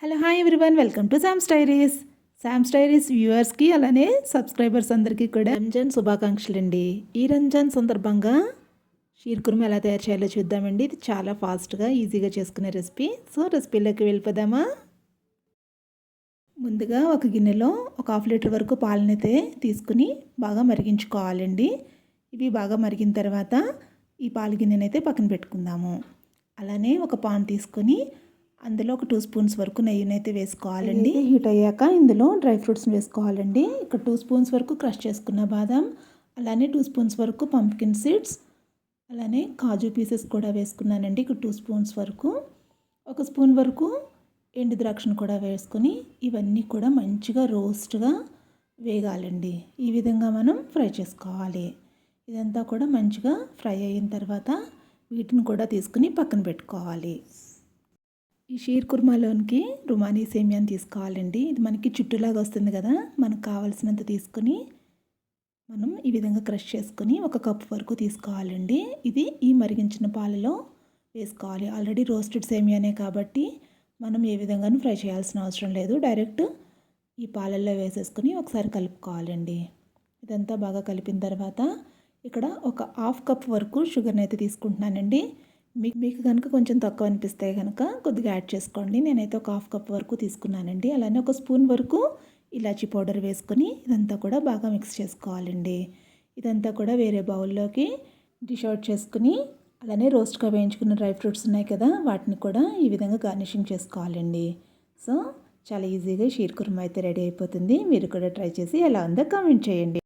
Hello hi everyone, welcome to Sam's diaries. Sam's diaries వ్యూవర్స్కి అలానే subscribers అందరికీ కూడా రంజాన్ శుభాకాంక్షలు అండి. ఈ రంజాన్ సందర్భంగా షీర్ కుర్మా ఎలా తయారు చేయాలో చూద్దామండి. ఇది చాలా ఫాస్ట్గా ఈజీగా చేసుకునే రెసిపీ. సో రెసిపీలోకి వెళ్ళిపోదామా. ముందుగా ఒక గిన్నెలో ఒక హాఫ్ లీటర్ వరకు పాలనైతే తీసుకుని బాగా మరిగించుకోవాలండి. ఇవి బాగా మరిగిన తర్వాత ఈ పాలు గిన్నెనైతే పక్కన పెట్టుకుందాము. అలానే ఒక పాన్ తీసుకొని అందులో ఒక 2 స్పూన్స్ వరకు నెయ్యినైతే వేసుకోవాలండి. హీట్ అయ్యాక ఇందులో డ్రై ఫ్రూట్స్ని వేసుకోవాలండి. ఇక్కడ 2 స్పూన్స్ వరకు క్రష్ చేసుకున్న బాదం, అలానే 2 స్పూన్స్ వరకు పంప్కిన్ సీడ్స్, అలానే కాజు పీసెస్ కూడా వేసుకున్నానండి. ఇక్కడ 2 స్పూన్స్ వరకు, 1 స్పూన్ వరకు ఎండు ద్రాక్షను కూడా వేసుకొని ఇవన్నీ కూడా మంచిగా రోస్ట్గా వేగాలండి. ఈ విధంగా మనం ఫ్రై చేసుకోవాలి. ఇదంతా కూడా మంచిగా ఫ్రై అయిన తర్వాత వీటిని కూడా తీసుకుని పక్కన పెట్టుకోవాలి. ఈ షీర్ కుర్మాలోనికి రుమానీ సేమియాని తీసుకోవాలండి. ఇది మనకి చుట్టులాగా వస్తుంది కదా, మనకు కావాల్సినంత తీసుకొని మనం ఈ విధంగా క్రష్ చేసుకొని 1 కప్ వరకు తీసుకోవాలండి. ఇది ఈ మరిగించిన పాలలో వేసుకోవాలి. ఆల్రెడీ రోస్టెడ్ సేమియానే కాబట్టి మనం ఏ విధంగానూ ఫ్రై చేయాల్సిన అవసరం లేదు. డైరెక్ట్ ఈ పాలల్లో వేసేసుకొని ఒకసారి కలుపుకోవాలండి. ఇదంతా బాగా కలిపిన తర్వాత ఇక్కడ ఒక 1/2 కప్ వరకు షుగర్ని అయితే తీసుకుంటున్నానండి. మీకు కనుక కొంచెం తక్కువ అనిపిస్తే కనుక కొద్దిగా యాడ్ చేసుకోండి. నేనైతే ఒక 1/2 కప్ వరకు తీసుకున్నానండి. అలానే 1 స్పూన్ వరకు ఇలాచీ పౌడర్ వేసుకొని ఇదంతా కూడా బాగా మిక్స్ చేసుకోవాలండి. ఇదంతా కూడా వేరే బౌల్లోకి డిష్ అవుట్ చేసుకుని అలానే రోస్ట్గా వేయించుకున్న డ్రై ఫ్రూట్స్ ఉన్నాయి కదా, వాటిని కూడా ఈ విధంగా గార్నిషింగ్ చేసుకోవాలండి. సో చాలా ఈజీగా షీర్ కుర్మా అయితే రెడీ అయిపోతుంది. మీరు కూడా ట్రై చేసి ఎలా ఉందో కామెంట్ చేయండి.